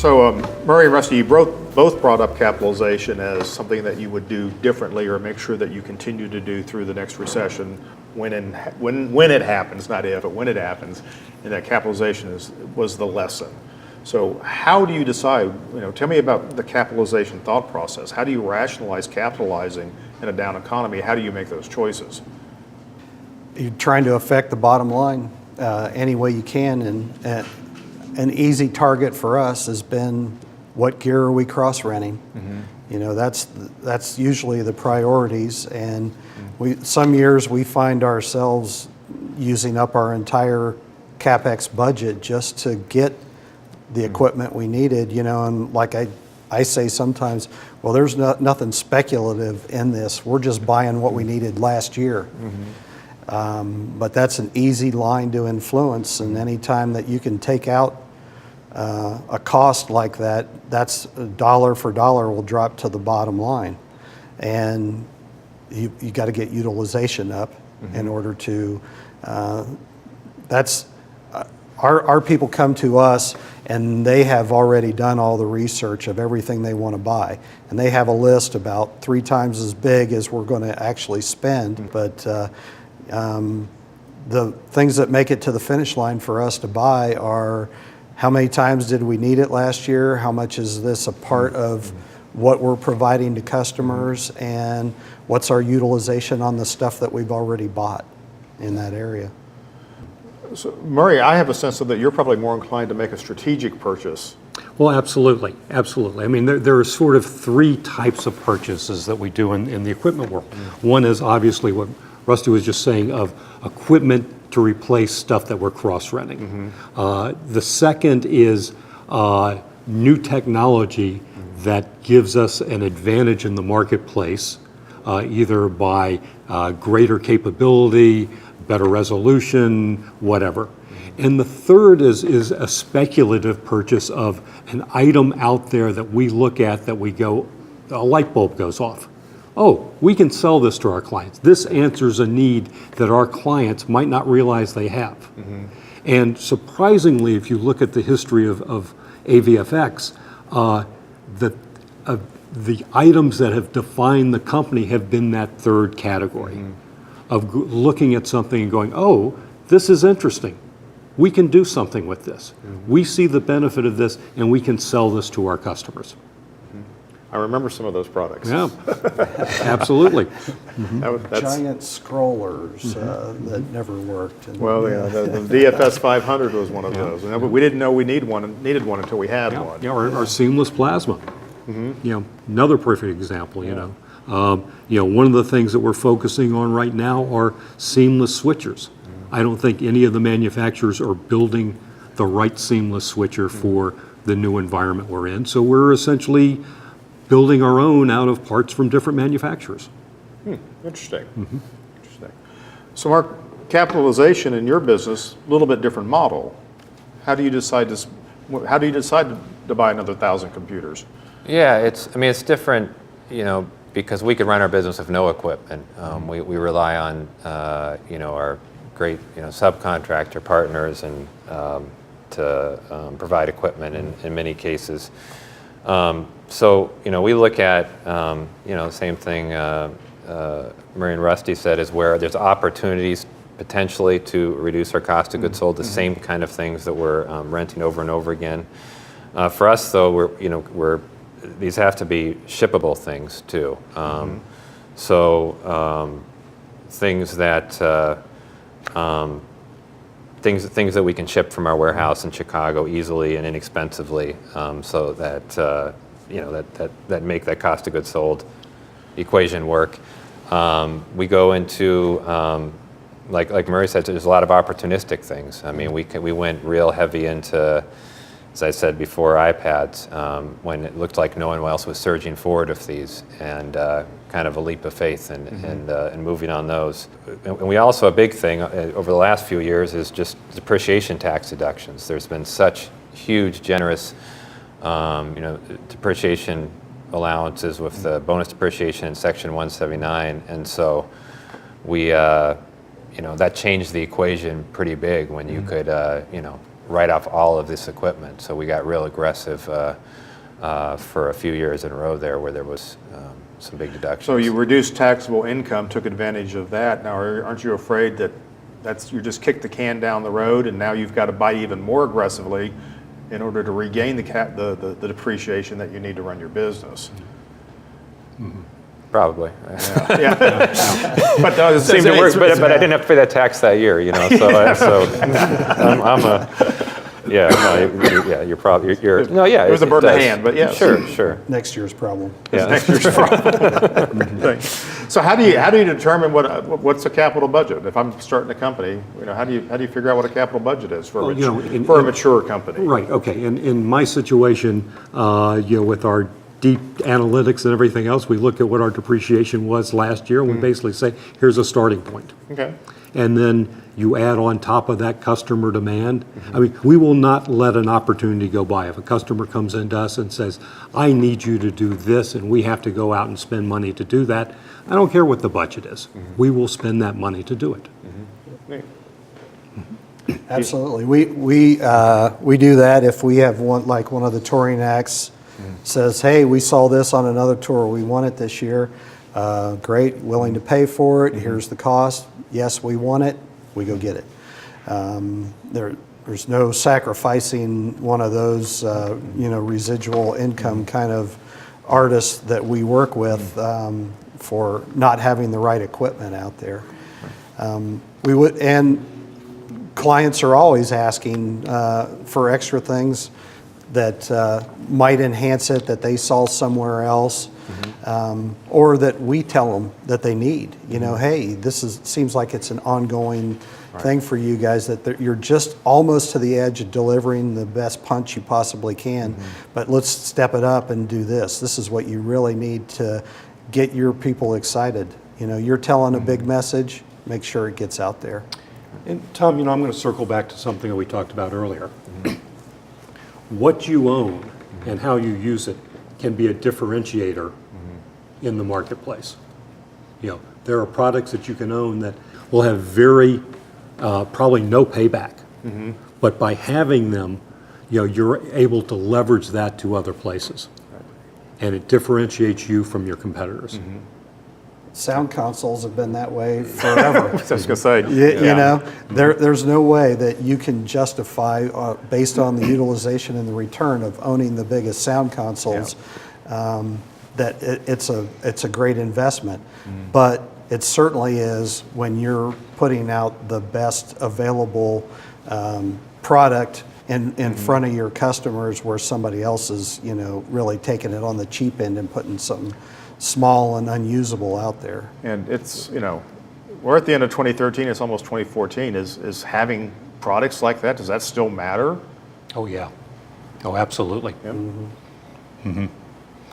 So Murray and Rusty, you both brought up capitalization as something that you would do differently or make sure that you continue to do through the next recession when it happens, not if, but when it happens, and that capitalization was the lesson. So how do you decide, tell me about the capitalization thought process. How do you rationalize capitalizing in a down economy? How do you make those choices? You're trying to affect the bottom line any way you can, and an easy target for us has been what gear are we cross-renting. That's usually the priorities, and some years we find ourselves using up our entire CapEx budget just to get the equipment we needed, and like I say sometimes, well, there's nothing speculative in this. We're just buying what we needed last year. But that's an easy line to influence, and any time that you can take out a cost like that, that's dollar for dollar will drop to the bottom line. And you got to get utilization up in order to, our people come to us and they have already done all the research of everything they want to buy. And they have a list about 3 times as big as we're going to actually spend. But the things that make it to the finish line for us to buy are how many times did we need it last year? How much is this a part of what we're providing to customers? And what's our utilization on the stuff that we've already bought in that area? So, Murray, I have a sense that you're probably more inclined to make a strategic purchase. Well, absolutely, absolutely. I mean, there are sort of 3 types of purchases that we do in the equipment world. One is obviously what Rusty was just saying, of equipment to replace stuff that we're cross-renting. The second is new technology that gives us an advantage in the marketplace, either by greater capability, better resolution, whatever. And the third is a speculative purchase of an item out there that we look at that we go, a light bulb goes off. Oh, we can sell this to our clients. This answers a need that our clients might not realize they have. And surprisingly, if you look at the history of AVFX, the items that have defined the company have been that third category of looking at something and going, oh, this is interesting. We can do something with this. We see the benefit of this, and we can sell this to our customers. I remember some of those products. Yeah, absolutely. Giant scrollers that never worked. Well, yeah, the DFS 500 was one of those. But we didn't know we needed one until we had one. Yeah, our seamless plasma. Another perfect example. One of the things that we're focusing on right now are seamless switchers. I don't think any of the manufacturers are building the right seamless switcher for the new environment we're in. So we're essentially building our own out of parts from different manufacturers. Interesting. Interesting. So, Mark, capitalization in your business, a little bit different model. How do you decide to buy another 1,000 computers? Yeah, it's different, because we could run our business with no equipment. We rely on, our great, subcontractor partners and to provide equipment in many cases. So, we look at, the same thing Murray and Rusty said, is where there's opportunities potentially to reduce our cost of goods sold, the same kind of things that we're renting over and over again. For us, though, these have to be shippable things too. So things that things that we can ship from our warehouse in Chicago easily and inexpensively, so that that make that cost of goods sold equation work. We go into like Murray said, there's a lot of opportunistic things. I mean, we went real heavy into, as I said before, iPads, when it looked like no one else was surging forward with these, and kind of a leap of faith and moving on those. And we also, a big thing over the last few years is just depreciation tax deductions. There's been such huge, generous, depreciation allowances with the bonus depreciation in Section 179, and so we, that changed the equation pretty big when you could, write off all of this equipment. So we got real aggressive for a few years in a row there where there was some big deductions. So you reduced taxable income, took advantage of that. Now, aren't you afraid that you just kicked the can down the road, and now you've got to buy even more aggressively in order to regain the depreciation that you need to run your business? Probably. Yeah. But it seemed to work. But I didn't have to pay that tax that year, you know. So, I'm a. Yeah, no, yeah, you're probably no, yeah. It was a bird in the does. hand, but yeah. Sure. Next year's problem. Yeah. Next year's problem. So how do you determine what's a capital budget? If I'm starting a company, how do you figure out what a capital budget is for a mature company? Right, okay. In my situation, with our deep analytics and everything else, we look at what our depreciation was last year, and we basically say, here's a starting point. Okay. And then you add on top of that customer demand. I mean, we will not let an opportunity go by. If a customer comes into us and says, I need you to do this, and we have to go out and spend money to do that, I don't care what the budget is. We will spend that money to do it. Absolutely. We do that if we have one of the touring acts says, hey, we saw this on another tour. We want it this year. Great, willing to pay for it. Here's the cost. Yes, we want it. We go get it. There's no sacrificing one of those, residual income kind of artists that we work with for not having the right equipment out there. And clients are always asking for extra things that might enhance it, that they saw somewhere else, or that we tell them that they need. Hey, seems like it's an ongoing thing for you guys, that you're just almost to the edge of delivering the best punch you possibly can, but let's step it up and do this. This is what you really need to get your people excited. You're telling a big message, make sure it gets out there. And Tom, I'm going to circle back to something that we talked about earlier. What you own and how you use it can be a differentiator in the marketplace. There are products that you can own that will have very, probably no payback. But by having them, you're able to leverage that to other places. And it differentiates you from your competitors. Sound consoles have been that way forever. I was going to say. There's no way that you can justify, based on the utilization and the return of owning the biggest sound consoles, that it's a great investment. But it certainly is when you're putting out the best available product in front of your customers, where somebody else is, really taking it on the cheap end and putting something small and unusable out there. And it's, we're at the end of 2013, it's almost 2014. Is having products like that, does that still matter? Oh, yeah. Oh, absolutely.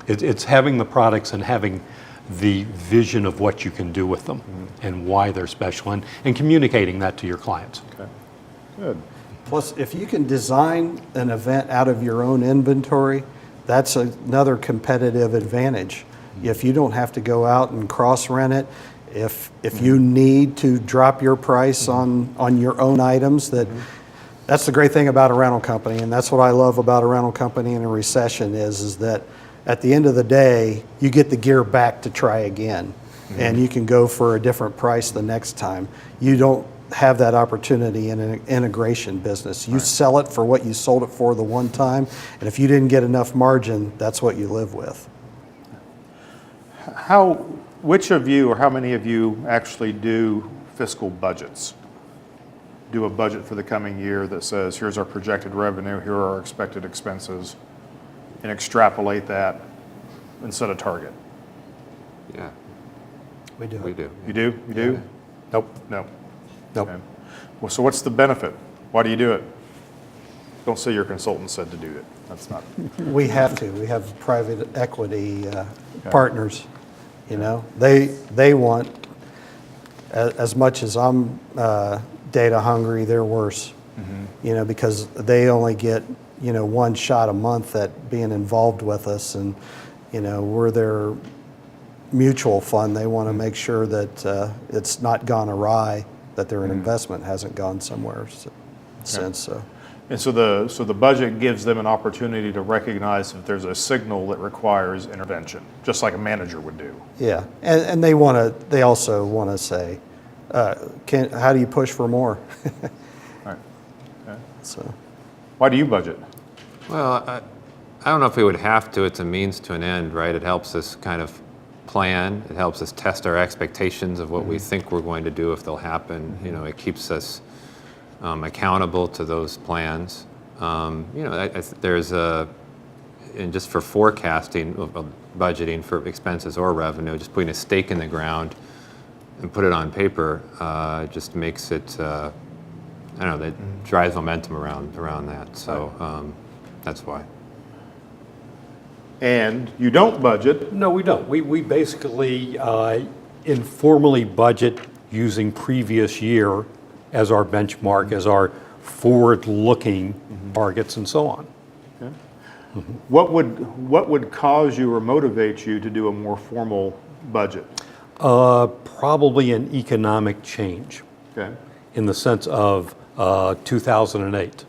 It's having the products and having the vision of what you can do with them and why they're special, and communicating that to your clients. Okay, good. Plus, if you can design an event out of your own inventory, that's another competitive advantage. If you don't have to go out and cross-rent it, if you need to drop your price on your own items, that's the great thing about a rental company, and that's what I love about a rental company in a recession is that at the end of the day, you get the gear back to try again, and you can go for a different price the next time. You don't have that opportunity in an integration business. You sell it for what you sold it for the one time, and if you didn't get enough margin, that's what you live with. Which of you, or how many of you actually do fiscal budgets? Do a budget for the coming year that says, here's our projected revenue, here are our expected expenses, and extrapolate that and set a target? Yeah, We do. we do. You do? You do? Nope. No. Nope. Okay. Well, so what's the benefit? Why do you do it? Don't say your consultant said to do it. That's not. We have to. We have private equity partners. They want, as much as I'm data hungry, they're worse. Because they only get one shot a month at being involved with us, and we're their mutual fund. They want to make sure that it's not gone awry, that their investment hasn't gone somewhere since. So. And so the budget gives them an opportunity to recognize if there's a signal that requires intervention, just like a manager would do. Yeah, and they also want to say, how do you push for more? Right. Okay. So, Why do you budget? Well, I don't know if we would have to. It's a means to an end, right? It helps us kind of plan. It helps us test our expectations of what we think we're going to do if they'll happen. You know, it keeps us accountable to those plans. You know, there's and just for forecasting, budgeting for expenses or revenue, just putting a stake in the ground and put it on paper just makes it, I don't know, that drives momentum around that. So that's why. And you don't budget. No, we don't. We basically informally budget using previous year as our benchmark, as our forward-looking targets and so on. Okay. What would cause you or motivate you to do a more formal budget? Probably an economic change Okay. in the sense of 2008.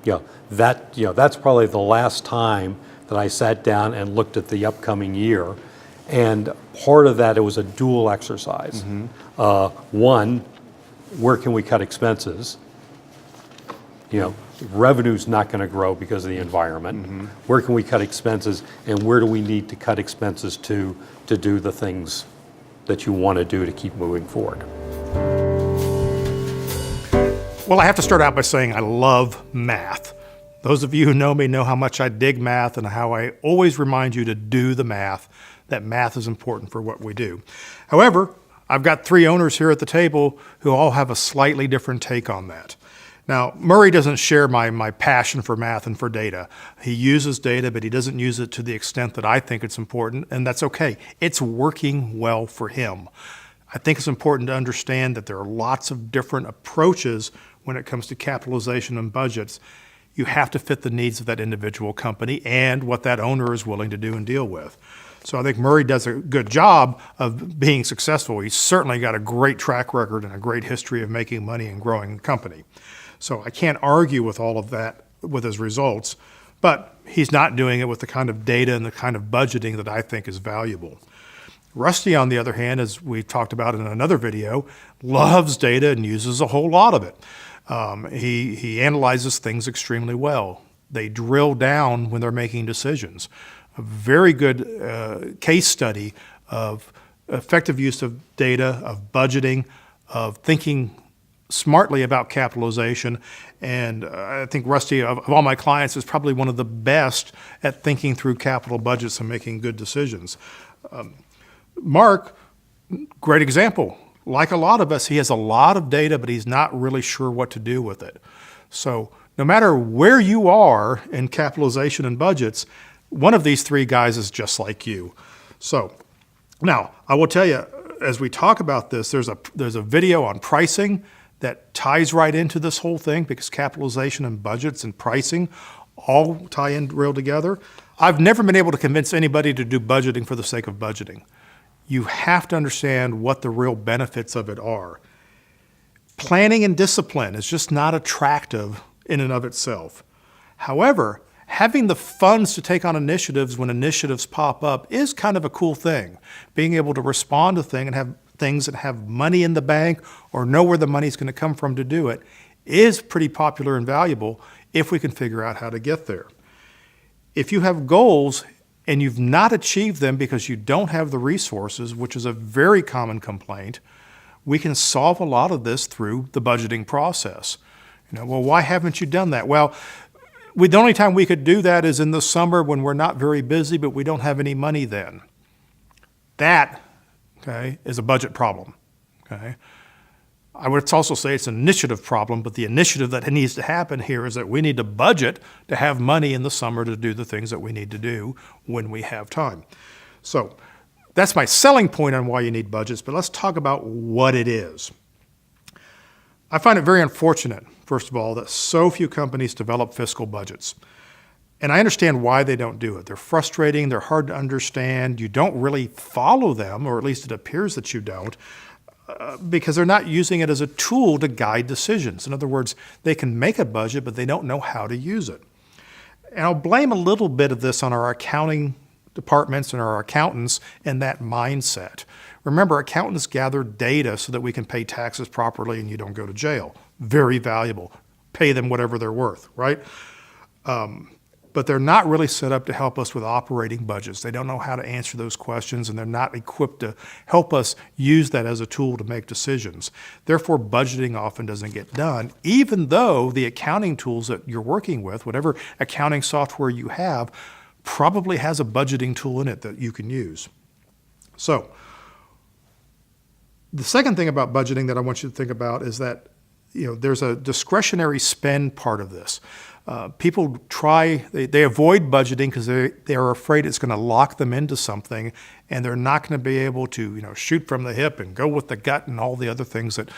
Yeah, that's probably the last time that I sat down and looked at the upcoming year. And part of that, it was a dual exercise. One, where can we cut expenses? You know, revenue's not going to grow because of the environment. Where can we cut expenses, and where do we need to cut expenses to do the things that you want to do to keep moving forward? Well, I have to start out by saying I love math. Those of you who know me know how much I dig math and how I always remind you to do the math, that math is important for what we do. However, I've got three owners here at the table who all have a slightly different take on that. Now, Murray doesn't share my passion for math and for data. He uses data, but he doesn't use it to the extent that I think it's important, and that's okay. It's working well for him. I think it's important to understand that there are lots of different approaches when it comes to capitalization and budgets. You have to fit the needs of that individual company and what that owner is willing to do and deal with. So I think Murray does a good job of being successful. He's certainly got a great track record and a great history of making money and growing the company. So I can't argue with all of that with his results, but he's not doing it with the kind of data and the kind of budgeting that I think is valuable. Rusty, on the other hand, as we talked about in another video, loves data and uses a whole lot of it. He analyzes things extremely well. They drill down when they're making decisions. A very good case study of effective use of data, of budgeting, of thinking smartly about capitalization. And I think Rusty, of all my clients, is probably one of the best at thinking through capital budgets and making good decisions. Mark, great example. Like a lot of us, he has a lot of data, but he's not really sure what to do with it. So no matter where you are in capitalization and budgets, one of these three guys is just like you. So now I will tell you, as we talk about this, there's a video on pricing that ties right into this whole thing, because capitalization and budgets and pricing all tie in real together. I've never been able to convince anybody to do budgeting for the sake of budgeting. You have to understand what the real benefits of it are. Planning and discipline is just not attractive in and of itself. However, having the funds to take on initiatives when initiatives pop up is kind of a cool thing. Being able to respond to things and have money in the bank or know where the money's going to come from to do it is pretty popular and valuable if we can figure out how to get there. If you have goals and you've not achieved them because you don't have the resources, which is a very common complaint, we can solve a lot of this through the budgeting process. Well, why haven't you done that? Well, the only time we could do that is in the summer when we're not very busy, but we don't have any money then. That, okay, is a budget problem. Okay? I would also say it's an initiative problem, but the initiative that needs to happen here is that we need to budget to have money in the summer to do the things that we need to do when we have time. So that's my selling point on why you need budgets, but let's talk about what it is. I find it very unfortunate, first of all, that so few companies develop fiscal budgets. And I understand why they don't do it. They're frustrating, they're hard to understand, you don't really follow them, or at least it appears that you don't. because they're not using it as a tool to guide decisions. In other words, they can make a budget, but they don't know how to use it. And I'll blame a little bit of this on our accounting departments and our accountants and that mindset. Remember, accountants gather data so that we can pay taxes properly and you don't go to jail. Very valuable. Pay them whatever they're worth, right? But they're not really set up to help us with operating budgets. They don't know how to answer those questions, and they're not equipped to help us use that as a tool to make decisions. Therefore, budgeting often doesn't get done, even though the accounting tools that you're working with, whatever accounting software you have, probably has a budgeting tool in it that you can use. So, the second thing about budgeting that I want you to think about is that there's a discretionary spend part of this. People they avoid budgeting because they are afraid it's going to lock them into something, and they're not going to be able to shoot from the hip and go with the gut and all the other things that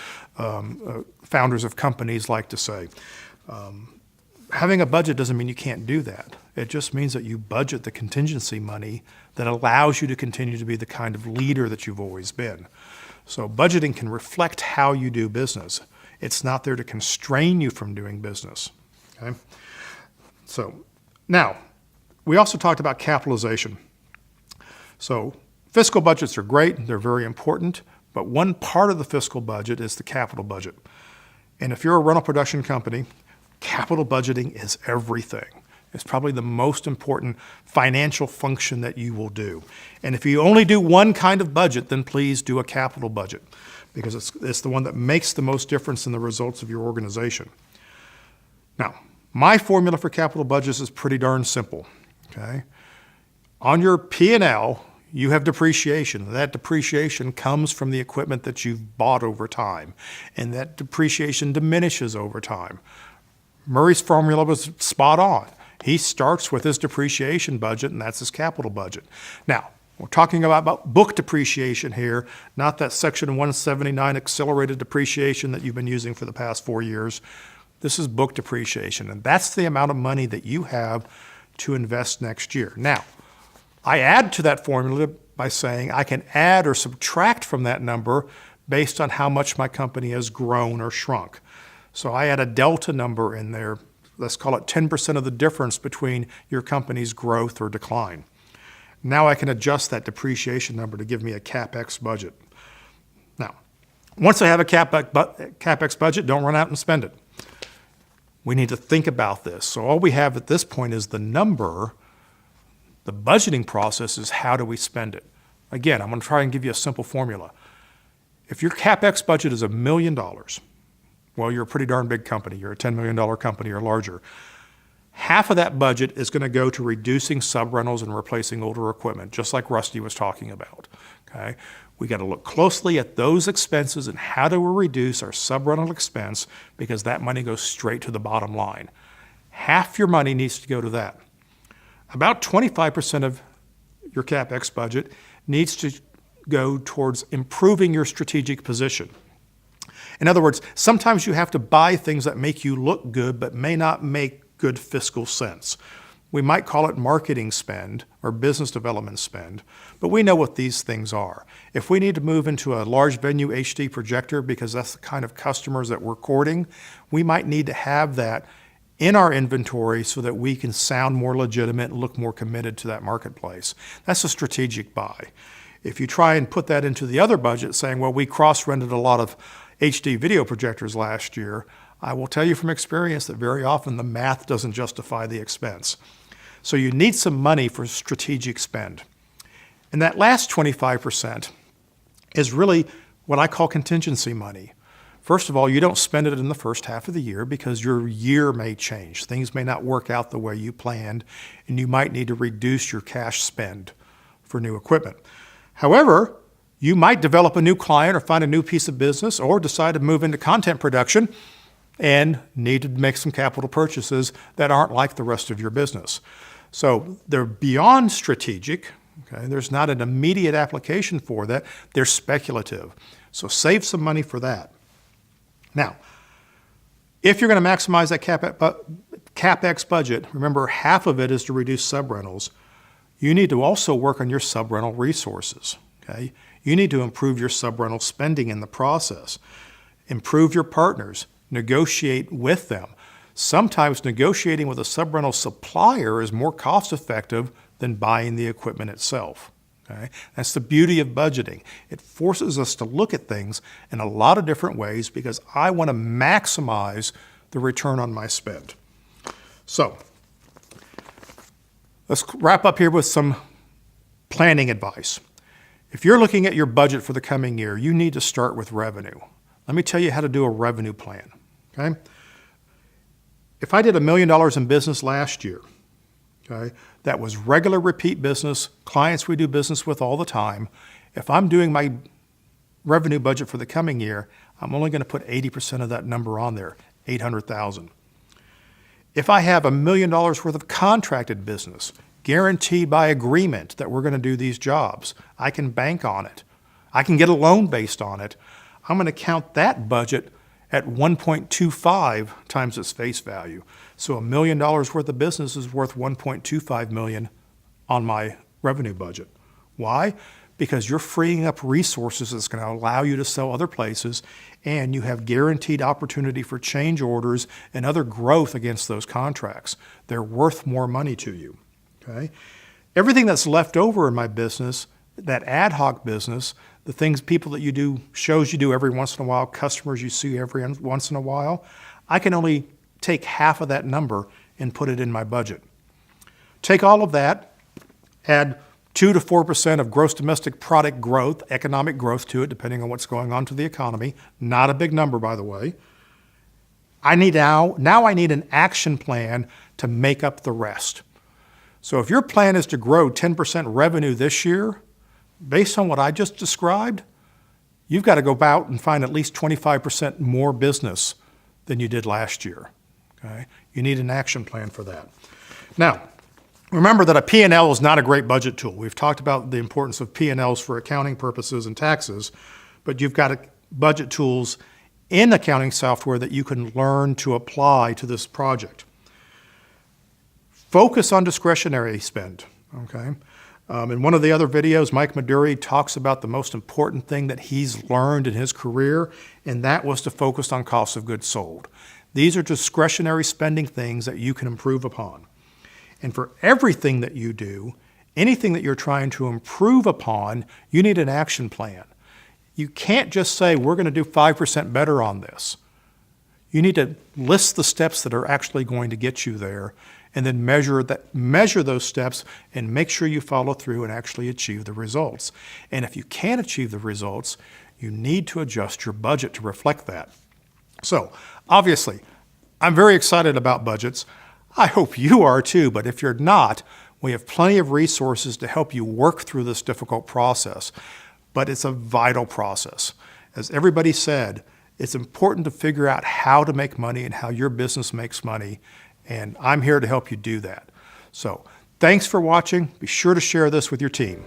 founders of companies like to say. Having a budget doesn't mean you can't do that. It just means that you budget the contingency money that allows you to continue to be the kind of leader that you've always been. So budgeting can reflect how you do business. It's not there to constrain you from doing business. Okay? So now, we also talked about capitalization. So fiscal budgets are great, they're very important, but one part of the fiscal budget is the capital budget. And if you're a rental production company, capital budgeting is everything. It's probably the most important financial function that you will do. And if you only do one kind of budget, then please do a capital budget, because it's the one that makes the most difference in the results of your organization. Now, my formula for capital budgets is pretty darn simple, okay? On your P&L, you have depreciation. That depreciation comes from the equipment that you've bought over time, and that depreciation diminishes over time. Murray's formula was spot on. He starts with his depreciation budget, and that's his capital budget. Now, we're talking about book depreciation here, not that Section 179 accelerated depreciation that you've been using for the past 4 years. This is book depreciation, and that's the amount of money that you have to invest next year. Now, I add to that formula by saying I can add or subtract from that number based on how much my company has grown or shrunk. So I add a delta number in there. Let's call it 10% of the difference between your company's growth or decline. Now I can adjust that depreciation number to give me a CapEx budget. Now, once I have a CapEx budget, don't run out and spend it. We need to think about this. So all we have at this point is the number. The budgeting process is how do we spend it. Again, I'm going to try and give you a simple formula. If your CapEx budget is $1 million, well, you're a pretty darn big company. You're a $10 million company or larger. Half of that budget is going to go to reducing subrentals and replacing older equipment, just like Rusty was talking about. Okay? We got to look closely at those expenses and how do we reduce our subrental expense, because that money goes straight to the bottom line. Half your money needs to go to that. About 25% of your CapEx budget needs to go towards improving your strategic position. In other words, sometimes you have to buy things that make you look good but may not make good fiscal sense. We might call it marketing spend or business development spend, but we know what these things are. If we need to move into a large venue HD projector because that's the kind of customers that we're courting, we might need to have that in our inventory so that we can sound more legitimate and look more committed to that marketplace. That's a strategic buy. If you try and put that into the other budget saying, well, we cross-rented a lot of HD video projectors last year, I will tell you from experience that very often the math doesn't justify the expense. So you need some money for strategic spend. And that last 25% is really what I call contingency money. First of all, you don't spend it in the first half of the year because your year may change. Things may not work out the way you planned, and you might need to reduce your cash spend for new equipment. However, you might develop a new client or find a new piece of business or decide to move into content production and need to make some capital purchases that aren't like the rest of your business. So they're beyond strategic. Okay? There's not an immediate application for that. They're speculative. So save some money for that. Now, if you're going to maximize that CapEx budget, remember half of it is to reduce subrentals. You need to also work on your subrental resources. Okay? You need to improve your subrental spending in the process. Improve your partners. Negotiate with them. Sometimes negotiating with a subrental supplier is more cost effective than buying the equipment itself. Okay? That's the beauty of budgeting. It forces us to look at things in a lot of different ways because I want to maximize the return on my spend. So, let's wrap up here with some planning advice. If you're looking at your budget for the coming year, you need to start with revenue. Let me tell you how to do a revenue plan. Okay? If I did $1 million in business last year, okay, that was regular repeat business, clients we do business with all the time. If I'm doing my revenue budget for the coming year, I'm only going to put 80% of that number on there, $800,000. If I have $1 million worth of contracted business, guaranteed by agreement that we're going to do these jobs, I can bank on it. I can get a loan based on it. I'm going to count that budget at 1.25 times its face value. So $1 million worth of business is worth 1.25 million on my revenue budget. Why? Because you're freeing up resources that's going to allow you to sell other places, and you have guaranteed opportunity for change orders and other growth against those contracts. They're worth more money to you. Okay? Everything that's left over in my business, that ad hoc business, the things, people that you do, shows you do every once in a while, customers you see every once in a while, I can only take half of that number and put it in my budget. Take all of that, add 2 to 4% of gross domestic product growth, economic growth to it, depending on what's going on to the economy. Not a big number, by the way. I need now I need an action plan to make up the rest. So if your plan is to grow 10% revenue this year, based on what I just described, you've got to go out and find at least 25% more business than you did last year. Okay? You need an action plan for that. Now, remember that a P&L is not a great budget tool. We've talked about the importance of P&Ls for accounting purposes and taxes, but you've got budget tools in accounting software that you can learn to apply to this project. Focus on discretionary spend, okay? In one of the other videos, Mike Maduri talks about the most important thing that he's learned in his career, and that was to focus on cost of goods sold. These are discretionary spending things that you can improve upon. And for everything that you do, anything that you're trying to improve upon, you need an action plan. You can't just say, we're going to do 5% better on this. You need to list the steps that are actually going to get you there, and then measure those steps and make sure you follow through and actually achieve the results. And if you can't achieve the results, you need to adjust your budget to reflect that. So, obviously, I'm very excited about budgets. I hope you are too, but if you're not, we have plenty of resources to help you work through this difficult process. But it's a vital process. As everybody said, it's important to figure out how to make money and how your business makes money, and I'm here to help you do that. So, thanks for watching. Be sure to share this with your team.